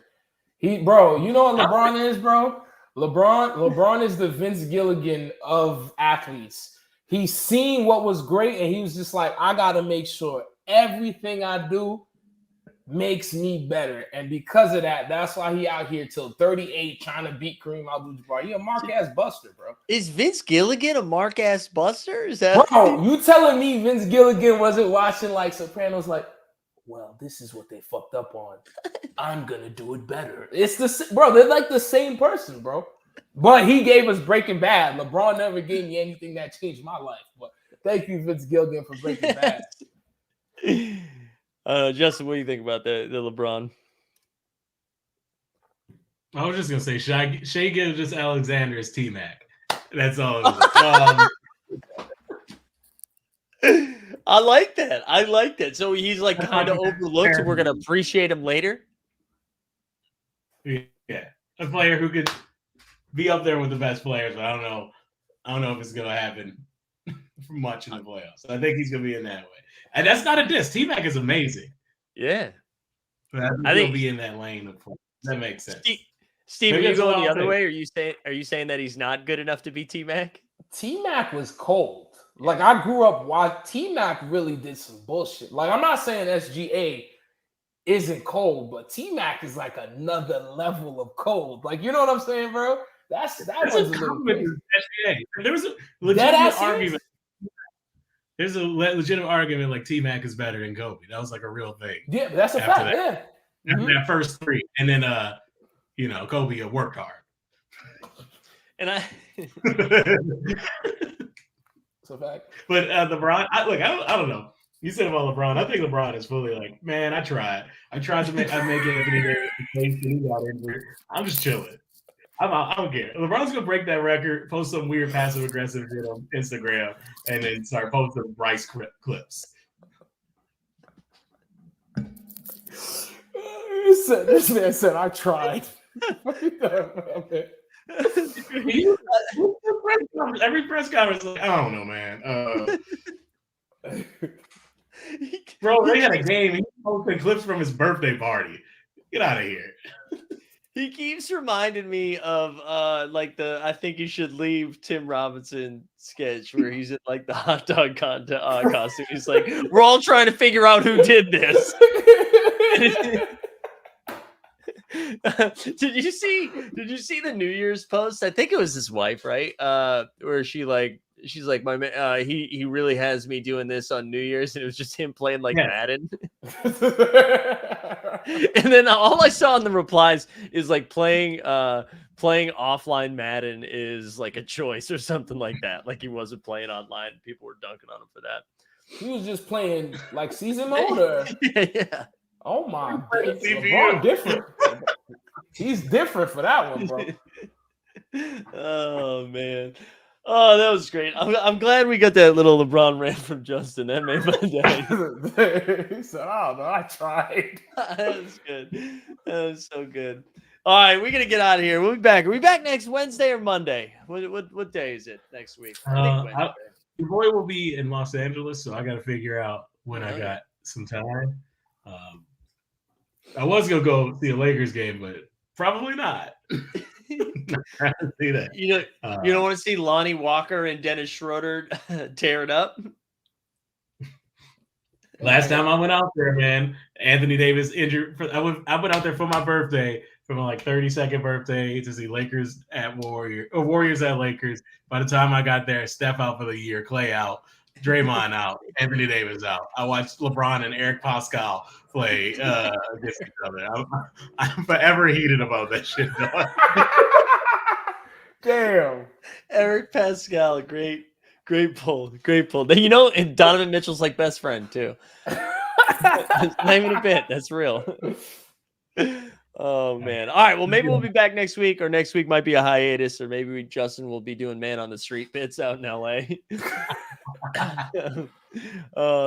Bro, you know what LeBron is, bro? LeBron is the Vince Gilligan of athletes. He's seen what was great, and he was just like, I gotta make sure everything I do makes me better. And because of that, that's why he out here till 38 trying to beat Kareem Abdul-Jabbar. He a mark-ass buster, bro. Is Vince Gilligan a mark-ass buster? Is that bro, you telling me Vince Gilligan wasn't watching like Sopranos like, well, this is what they fucked up on. I'm gonna do it better. It's bro, they're like the same person, bro. But he gave us Breaking Bad. LeBron never gave me anything that changed my life. But Thank you, Vince Gilligan, for Breaking Bad. Justin, what do you think about the LeBron? I was just gonna say Shai Gilgeous-Alexander is T-Mac. That's all. I like that. So he's like kind of overlooked, so we're gonna appreciate him later. Yeah, a player who could be up there with the best players, but I don't know if it's gonna happen much in the playoffs. I think he's gonna be in that way, and that's not a diss. T-Mac is amazing. Yeah, but I think he'll be in that lane. That makes sense. Steve, are you going the other way? Are you saying that he's not good enough to be T-Mac? T-Mac was cold. Like, I grew up while T-Mac really did some bullshit. Like, I'm not saying SGA isn't cold, but T-Mac is like another level of cold. Like, you know what I'm saying, bro? That was a little crazy. SGA. There was a legitimate argument. There's a legitimate argument like T-Mac is better than Kobe. That was like a real thing. Yeah, that's a fact. Yeah. After that first three, and then Kobe worked hard. And I it's a fact. But LeBron, I don't know. You said about LeBron. I think LeBron is fully like, man, I tried to make Anthony Davis and he got injured. I'm just chilling. I don't care. LeBron's gonna break that record, post some weird passive aggressive shit on Instagram, and then start posting Bryce clips. This man said, I tried. Okay. Every press conference, like, I don't know, man. Bro, they had a game. He posted clips from his birthday party. Get out of here. He keeps reminding me of like the I think you should leave Tim Robinson sketch where he's in like the hot dog costume. He's like, we're all trying to figure out who did this. Did you see the New Year's post? I think it was his wife, right? Where she's like, my man, he really has me doing this on New Year's, and it was just him playing like Madden. And then all I saw in the replies is like playing offline Madden is like a choice or something like that. Like he wasn't playing online. People were dunking on him for that. He was just playing like season mode. Or... yeah. Oh my goodness, LeBron different. He's different for that one, bro. Oh man. Oh, that was great. I'm glad we got that little LeBron rant from Justin. That made my day. He said, "Oh no, I tried." That was good. That was so good. All right, we're gonna get out of here. We'll be back. Are we back next Wednesday or Monday? What day is it next week? I think Wednesday. Your boy will be in Los Angeles, so I got to figure out when I got some time. I was gonna go see a Lakers game, but probably not. See that. You don't want to see Lonnie Walker and Dennis Schroeder tear it up. Last time I went out there, man, Anthony Davis injured. I went out there for my birthday, for my 32nd birthday, to see Lakers at Warriors at Lakers. By the time I got there, Steph out for the year, Clay out, Draymond out, Anthony Davis out. I watched LeBron and Eric Pascal play against each other. I'm forever heated about that shit. Damn. Eric Pascal, great pull. And Donovan Mitchell's like best friend too. It's not even a bit. That's real. Oh man. All right. Well, maybe we'll be back next week, or next week might be a hiatus, or maybe Justin will be doing man on the street bits out in LA.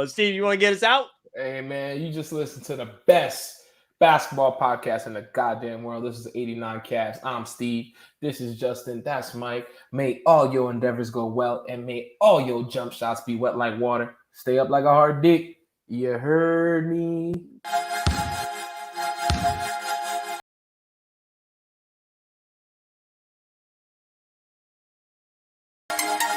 Steve, you want to get us out? Hey man, you just listened to the best basketball podcast in the goddamn world. This is 89 Cast. I'm Steve. This is Justin. That's Mike. May all your endeavors go well, and may all your jump shots be wet like water. Stay up like a hard dick. You heard me.